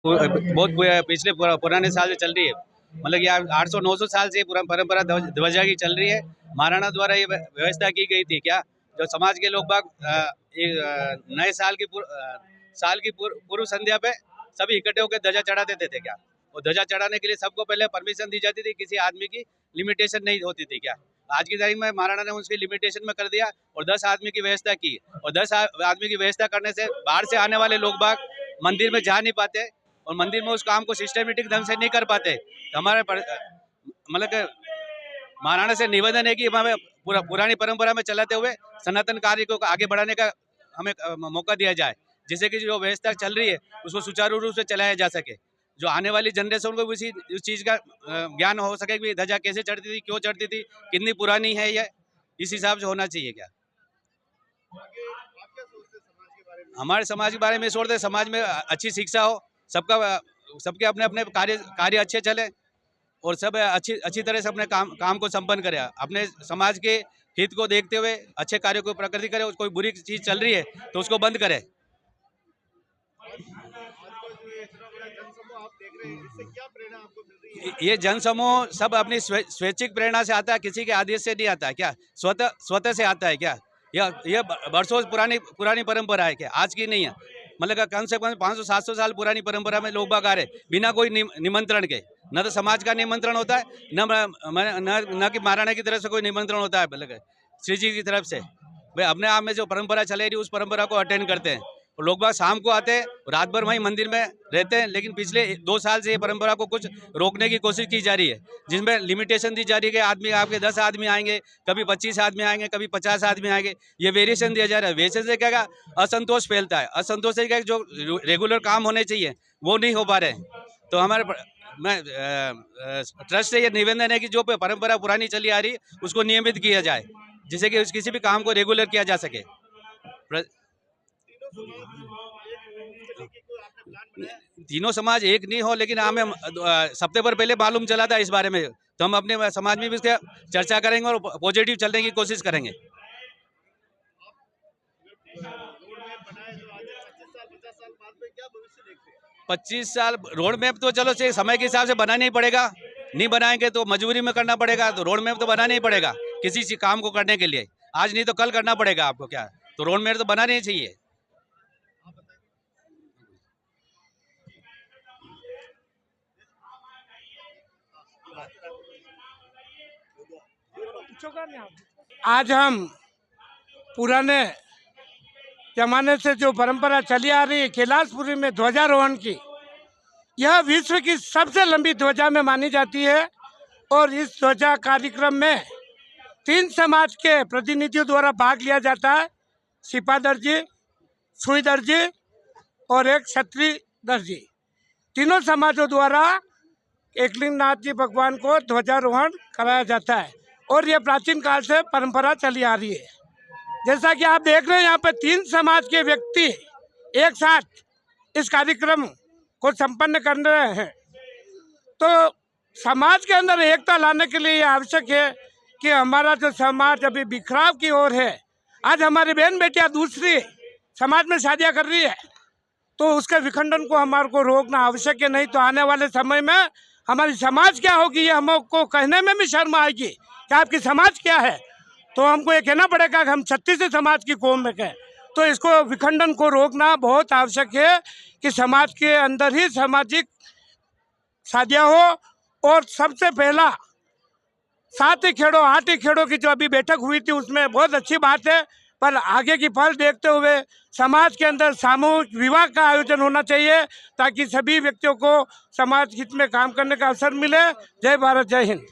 बहुत पिछले पुराने साल से चल रही है। मतलब ये 800-900 साल से परंपरा ध्वजा की चल रही है। महाराणा द्वारा ये व्यवस्था की गई थी क्या, जो समाज के लोग बाग नए साल की पूर्व संध्या पे सभी इकट्ठे होकर ध्वजा चढ़ा देते थे क्या। और ध्वजा चढ़ाने के लिए सबको पहले परमिशन दी जाती थी, किसी आदमी की लिमिटेशन नहीं होती थी क्या। आज की तारीख में महाराणा ने उसकी लिमिटेशन में कर दिया और 10 आदमी की व्यवस्था की। और 10 आदमी की व्यवस्था करने से बाहर से आने वाले लोग बाग मंदिर में जा नहीं पाते और मंदिर में उस काम को सिस्टमेटिक ढंग से नहीं कर पाते। तो हमारे मतलब महाराणा से निवेदन है कि हमें पुरानी परंपरा में चलाते हुए सनातन कार्य को आगे बढ़ाने का हमें मौका दिया जाए, जिससे कि जो व्यवस्था चल रही है उसको सुचारू रूप से चलाया जा सके। जो आने वाली जनरेशन को भी उस चीज़ का ज्ञान हो सके कि ध्वजा कैसे चढ़ती थी, क्यों चढ़ती थी, कितनी पुरानी है, ये इस हिसाब से होना चाहिए क्या। हमारे समाज के बारे में सोचते समाज में अच्छी शिक्षा हो, सबके अपने अपने कार्य अच्छे चले और सब अच्छी तरह से अपने काम को संपन्न करे। अपने समाज के हित को देखते हुए अच्छे कार्यों को प्रकृति करे। कोई बुरी चीज चल रही है तो उसको बंद करे। ये जन समूह सब अपनी स्वैच्छिक प्रेरणा से आता है, किसी के आदेश से नहीं आता है क्या, स्वतः से आता है क्या। यह वर्षों पुरानी परंपरा है क्या, आज की नहीं है। मतलब कम से कम 500-700 साल पुरानी परंपरा में लोग बाग आ रहे बिना कोई निमंत्रण के। न तो समाज का निमंत्रण होता है, न कि महाराणा की तरफ से कोई निमंत्रण होता है, मतलब श्री जी की तरफ से। भाई अपने आप में जो परंपरा चले रही उस परंपरा को अटेंड करते हैं। और लोग बाग शाम को आते हैं, रात भर वहीं मंदिर में रहते हैं। लेकिन पिछले 2 साल से ये परंपरा को कुछ रोकने की कोशिश की जा रही है, जिसमें लिमिटेशन दी जा रही है कि आदमी आपके 10 आदमी आएंगे, कभी 25 आदमी आएंगे, कभी 50 आदमी आएंगे। ये वेरिएशन दिया जा रहा है। वेरिएशन से क्या असंतोष फैलता है। असंतोष से क्या जो रेगुलर काम होने चाहिए वो नहीं हो पा रहे। तो हमारे ट्रस्ट से ये निवेदन है कि जो परंपरा पुरानी चली आ रही है उसको नियमित किया जाए, जिससे कि किसी भी काम को रेगुलर किया जा सके। तीनों समाज एक नहीं हो, लेकिन हमें सप्ताह भर पहले मालूम चला था इस बारे में। तो हम अपने समाज में भी इसका चर्चा करेंगे और पॉजिटिव चलने की कोशिश करेंगे। 25 साल रोड मैप तो चलो समय के हिसाब से बनाना ही पड़ेगा। नहीं बनाएंगे तो मजबूरी में करना पड़ेगा। तो रोड मैप तो बनाना ही पड़ेगा किसी काम को करने के लिए। आज नहीं तो कल करना पड़ेगा आपको क्या। तो रोड मैप तो बनाना ही चाहिए। आज हम पुराने जमाने से जो परंपरा चली आ रही है कैलाशपुरी में ध्वजारोहण की, यह विश्व की सबसे लंबी ध्वजा में मानी जाती है। और इस ध्वजा कार्यक्रम में 3 समाज के प्रतिनिधियों द्वारा भाग लिया जाता है, सिपा दर्जी, सुई दर्जी और एक क्षत्रिय दर्जी। तीनों समाजों द्वारा एकलिंगनाथ जी भगवान को ध्वजारोहण कराया जाता है और यह प्राचीन काल से परंपरा चली आ रही है। जैसा कि आप देख रहे हैं, यहाँ पर 3 समाज के व्यक्ति एक साथ इस कार्यक्रम को संपन्न कर रहे हैं। तो समाज के अंदर एकता लाने के लिए आवश्यक है कि हमारा जो समाज अभी बिखराव की ओर है, आज हमारी बहन बेटियां दूसरी समाज में शादियां कर रही है, तो उसके विखंडन को हमारे को रोकना आवश्यक है। नहीं तो आने वाले समय में हमारी समाज क्या होगी ये हमको कहने में भी शर्म आएगी कि आपकी समाज क्या है। तो हमको ये कहना पड़ेगा कि हम 36 समाज की कौम में हैं। तो इसको विखंडन को रोकना बहुत आवश्यक है कि समाज के अंदर ही सामाजिक शादियाँ हो। और सबसे पहला 7 खेड़ों 8 खेड़ों की जो अभी बैठक हुई थी उसमें बहुत अच्छी बात है, पर आगे की फल देखते हुए समाज के अंदर सामूहिक विवाह का आयोजन होना चाहिए, ताकि सभी व्यक्तियों को समाज हित में काम करने का अवसर मिले। जय भारत, जय हिंद।